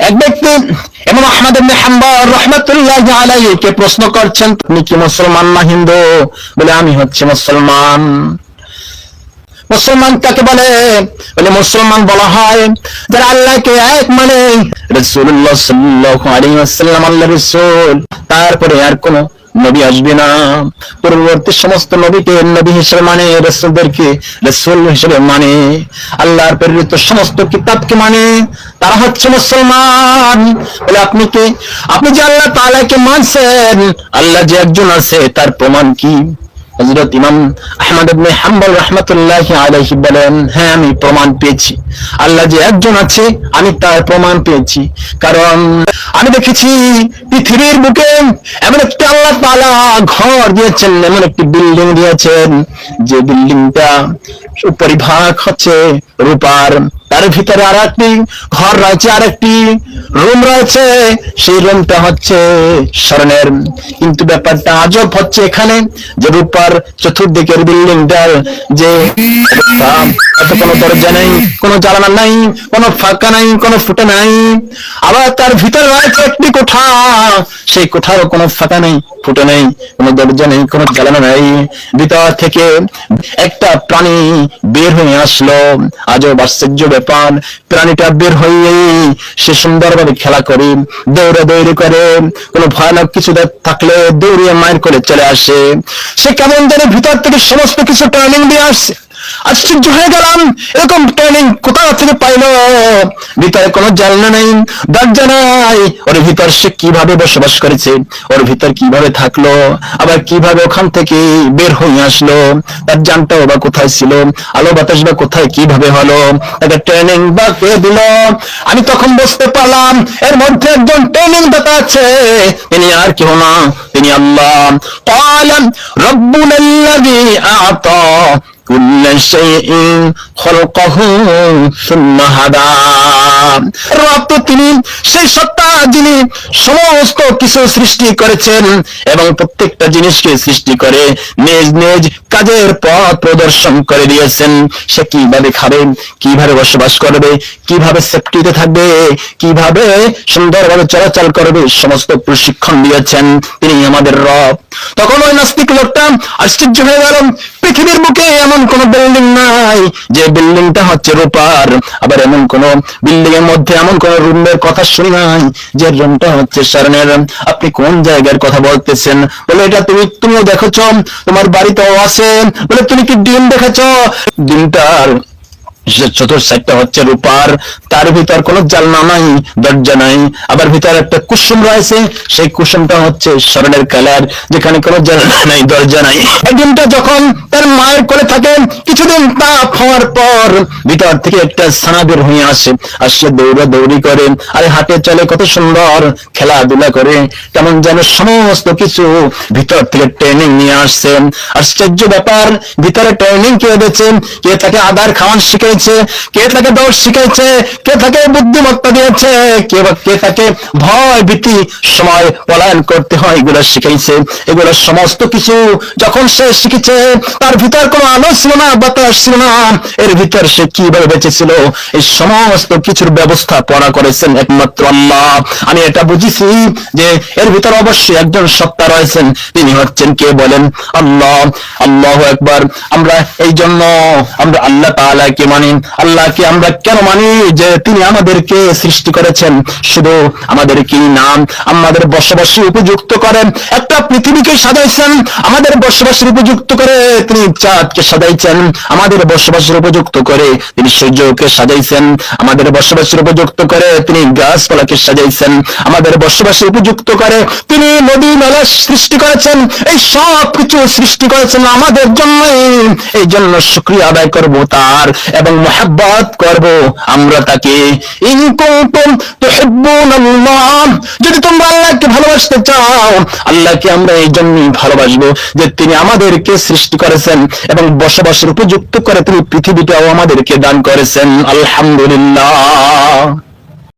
এক ব্যক্তি ইমাম আহমদ ইবনে হাম্বল রাহমাতুল্লাহি আলাইহিকে প্রশ্ন করছেন, তুমি কি মুসলমান না হিন্দু? বলে আমি হচ্ছে মুসলমান। মুসলমান কাকে বলে? বলে মুসলমান বলা হয় যারা আল্লাহকে এক মানে, রাসূলুল্লাহ সাল্লাল্লাহু আলাইহি ওয়াসাল্লাম আল্লাহর রাসূল, তারপরে আর কোন নবী আসবে না। পূর্ববর্তী সমস্ত নবীকে নবী হিসেবে মানে, রাসূলদেরকে রাসূল হিসেবে মানে, আল্লাহর প্রেরিত সমস্ত কিতাবকে মানে, তারা হচ্ছে মুসলমান। বলে আপনি কি? আপনি যে আল্লাহ তাআলাকে মানছেন, আল্লাহ যে একজন আছে তার প্রমাণ কি? হযরত ইমাম আহমদ ইবনে হাম্বল রাহমাতুল্লাহি আলাইহি বলেন, হ্যাঁ আমি প্রমাণ পেয়েছি, আল্লাহ যে একজন আছে আমি তার প্রমাণ পেয়েছি। কারণ আমি দেখেছি পৃথিবীর বুকে এমন একটি আল্লাহ তাআলা ঘর দিয়েছেন, এমন একটি বিল্ডিং দিয়েছেন যে বিল্ডিংটা পরিভাগ হচ্ছে রূপার, তার ভিতরে আর একটি ঘর রয়েছে, আর একটি রুম রয়েছে, সেই রুমটা হচ্ছে স্বর্ণের। কিন্তু ব্যাপারটা আজব হচ্ছে এখানে যে রূপার চতুর্দিকের বিল্ডিংটার যে কোনো দরজা নেই, কোনো জানালা নাই, কোনো ফাঁকা নাই, কোনো ফুটা নাই। আবার তার ভিতরে রয়েছে একটি কোঠা, সেই কোঠারও কোনো ফাঁকা নেই, ফুটো নেই, কোনো দরজা নেই, কোনো জানালা নেই। ভিতর থেকে একটা প্রাণী বের হয়ে আসলো। আজব আশ্চর্য ব্যাপার, প্রাণীটা বের হয়ে সে সুন্দরভাবে খেলা করে, দৌড়াদৌড়ি করে, কোনো ভয়ানক কিছু থাকলে দৌড়িয়ে মায়ের করে চলে আসে। সে কেমন জানে ভিতর থেকে সমস্ত কিছু ট্রেনিং দিয়ে আসছে। আশ্চর্য হয়ে গেলাম, এরকম ট্রেনিং কোথা থেকে পাইলো? ভিতরে কোনো জানলা নেই, দরজা নাই, ওর ভিতর সে কিভাবে বসবাস করেছে, ওর ভিতর কিভাবে থাকলো, আবার কিভাবে ওখান থেকে বের হয়ে আসলো, তার জানটাও বা কোথায় ছিল, আলো বাতাস বা কোথায় কিভাবে হলো, তাকে ট্রেনিং বা কে দিল? আমি তখন বুঝতে পারলাম এর মধ্যে একজন ট্রেনিং দাতা আছে, তিনি আর কেউ না, তিনি আল্লাহ। ক্বালা রাব্বুনাল্লাযী আ'তা কুল্লা শাইইন খালাকাহু সুম্মা হাদা। রব তো তিনি সেই সত্তা যিনি সমস্ত কিছু সৃষ্টি করেছেন এবং প্রত্যেকটা জিনিসকে সৃষ্টি করে নিজ নিজ কাজের পথ প্রদর্শন করে দিয়েছেন। সে কিভাবে খাবে, কিভাবে বসবাস করবে, কিভাবে সেফটিতে থাকবে, কিভাবে সুন্দরভাবে চলাচল করবে, সমস্ত প্রশিক্ষণ দিয়েছেন তিনি আমাদের রব। তখন ওই নাস্তিক লোকটা আশ্চর্য হয়ে গেল, পৃথিবীর বুকে এমন কোন বিল্ডিং নাই যে বিল্ডিংটা হচ্ছে রূপার, আবার এমন কোন বিল্ডিং এর মধ্যে এমন কোন রুমের কথা শুনি নাই যে রুমটা হচ্ছে স্বর্ণের। আপনি কোন জায়গার কথা বলতেছেন? বলে এটা তুমিও দেখেছ, তোমার বাড়িতেও আছে। বলে তুমি কি ডিম দেখেছ? ডিমটার চতুর্সাইডটা হচ্ছে রূপার, তার ভিতর কোনো জানলা নাই, দরজা নাই, আবার ভিতরে একটা কুসুম রয়েছে, সেই কুসুমটা হচ্ছে স্বর্ণের কালার, যেখানে কোনো জানলা নাই, দরজা নাই। এই ডিমটা যখন তার মায়ের কোলে থাকে, কিছুদিন তাপ হওয়ার পর ভিতর থেকে একটা ছানা বের হয়ে আসে, আসে দৌড়াদৌড়ি করে, আর হাঁটে চলে, কত সুন্দর খেলাধুলা করে, তেমন যেন সমস্ত কিছু ভিতর থেকে ট্রেনিং নিয়ে আসছে। আশ্চর্য ব্যাপার, ভিতরে ট্রেনিং কে দিয়েছে? কে তাকে আদার খাওয়ান শিখে, কে তাকে দৌড় শিখাইছে, কে তাকে বুদ্ধিমত্তা দিয়েছে, কে তাকে ভয় ভীতি সময় পলায়ন করতে হয় এগুলো শিখাইছে। এগুলো সমস্ত কিছু যখন সে শিখেছে, তার ভিতর কোনো আলো ছিল না, বাতাস ছিল না, এর ভিতর সে কিভাবে বেঁচেছিল, এই সমস্ত কিছুর ব্যবস্থা পড়া করেছেন একমাত্র আল্লাহ। আমি এটা বুঝেছি যে এর ভিতর অবশ্যই একজন সত্তা রয়েছেন, তিনি হচ্ছেন কে? বলেন আল্লাহ। আল্লাহু আকবার। আমরা এই জন্য আমরা আল্লাহ তাআলাকে মানি। আল্লাহকে আমরা কেন মানি? যে তিনি আমাদেরকে সৃষ্টি করেছেন, শুধু আমাদেরকে নাম আমাদের বসবাসী উপযুক্ত করেন, একটা পৃথিবীকে সাজাইছেন আমাদের বসবাসের উপযুক্ত করে, তিনি চাঁদকে সাজাইছেন আমাদের বসবাসের উপযুক্ত করে, তিনি সূর্যকে সাজাইছেন আমাদের বসবাসের উপযুক্ত করে, তিনি গাছপালাকে সাজাইছেন আমাদের বসবাসের উপযুক্ত করে, তিনি নদী নালা সৃষ্টি করেছেন, এই সব কিছু সৃষ্টি করেছেন আমাদের জন্য। এই জন্য শুকরিয়া আদায় করব তার এবং মুহাব্বত করব আমরা তাকে। ইন কুনতুম তুহিব্বুনাল্লাহ, যদি তোমরা আল্লাহকে ভালোবাসতে চাও, আল্লাহকে আমরা এই জন্যই ভালোবাসবো যে তিনি আমাদেরকে সৃষ্টি করেছেন এবং বসবাসের উপযুক্ত করে তিনি পৃথিবীটাও আমাদেরকে দান করেছেন। আলহামদুলিল্লাহ।